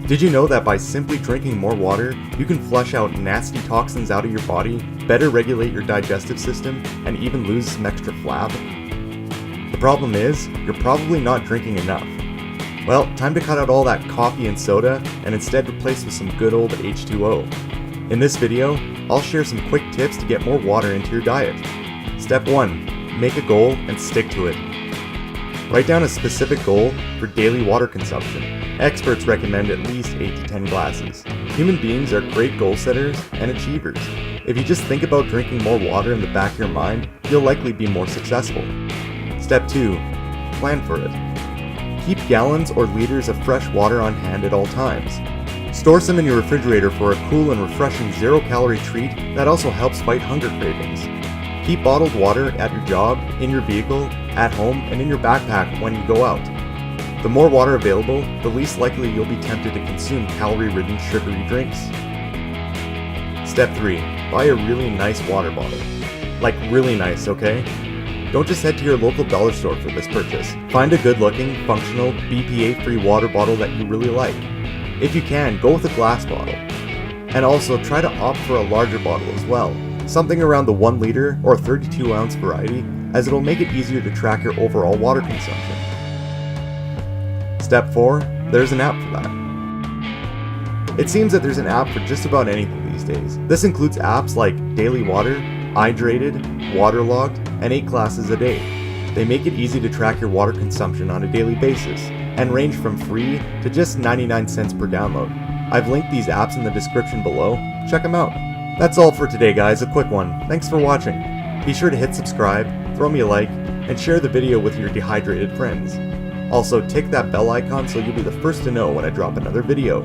Did you know that by simply drinking more water, you can flush out nasty toxins out of your body, better regulate your digestive system, and even lose some extra flab? The problem is, you're probably not drinking enough. Well, time to cut out all that coffee and soda and instead replace with some good old H2O. In this video, I'll share some quick tips to get more water into your diet. Step 1. Make a goal and stick to it. Write down a specific goal for daily water consumption. Experts recommend at least 8 to 10 glasses. Human beings are great goal setters and achievers. If you just think about drinking more water in the back of your mind, you'll likely be more successful. Step 2. Plan for it. Keep gallons or liters of fresh water on hand at all times. Store some in your refrigerator for a cool and refreshing zero-calorie treat that also helps fight hunger cravings. Keep bottled water at your job, in your vehicle, at home, and in your backpack when you go out. The more water available, the least likely you'll be tempted to consume calorie-ridden sugary drinks. Step 3. Buy a really nice water bottle. Like really nice, okay? Don't just head to your local dollar store for this purchase. Find a good-looking, functional, BPA-free water bottle that you really like. If you can, go with a glass bottle. And also try to opt for a larger bottle as well. Something around the 1 liter or 32 ounce variety, as it'll make it easier to track your overall water consumption. Step 4. There's an app for that. It seems that there's an app for just about anything these days. This includes apps like Daily Water, Hydrated, Waterlogged, and 8 Glasses a Day. They make it easy to track your water consumption on a daily basis, and range from free to just 99 cents per download. I've linked these apps in the description below. Check them out. That's all for today, guys, a quick one. Thanks for watching. Be sure to hit subscribe, throw me a like, and share the video with your dehydrated friends. Also, tick that bell icon so you'll be the first to know when I drop another video.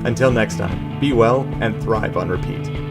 Until next time, be well and thrive on repeat.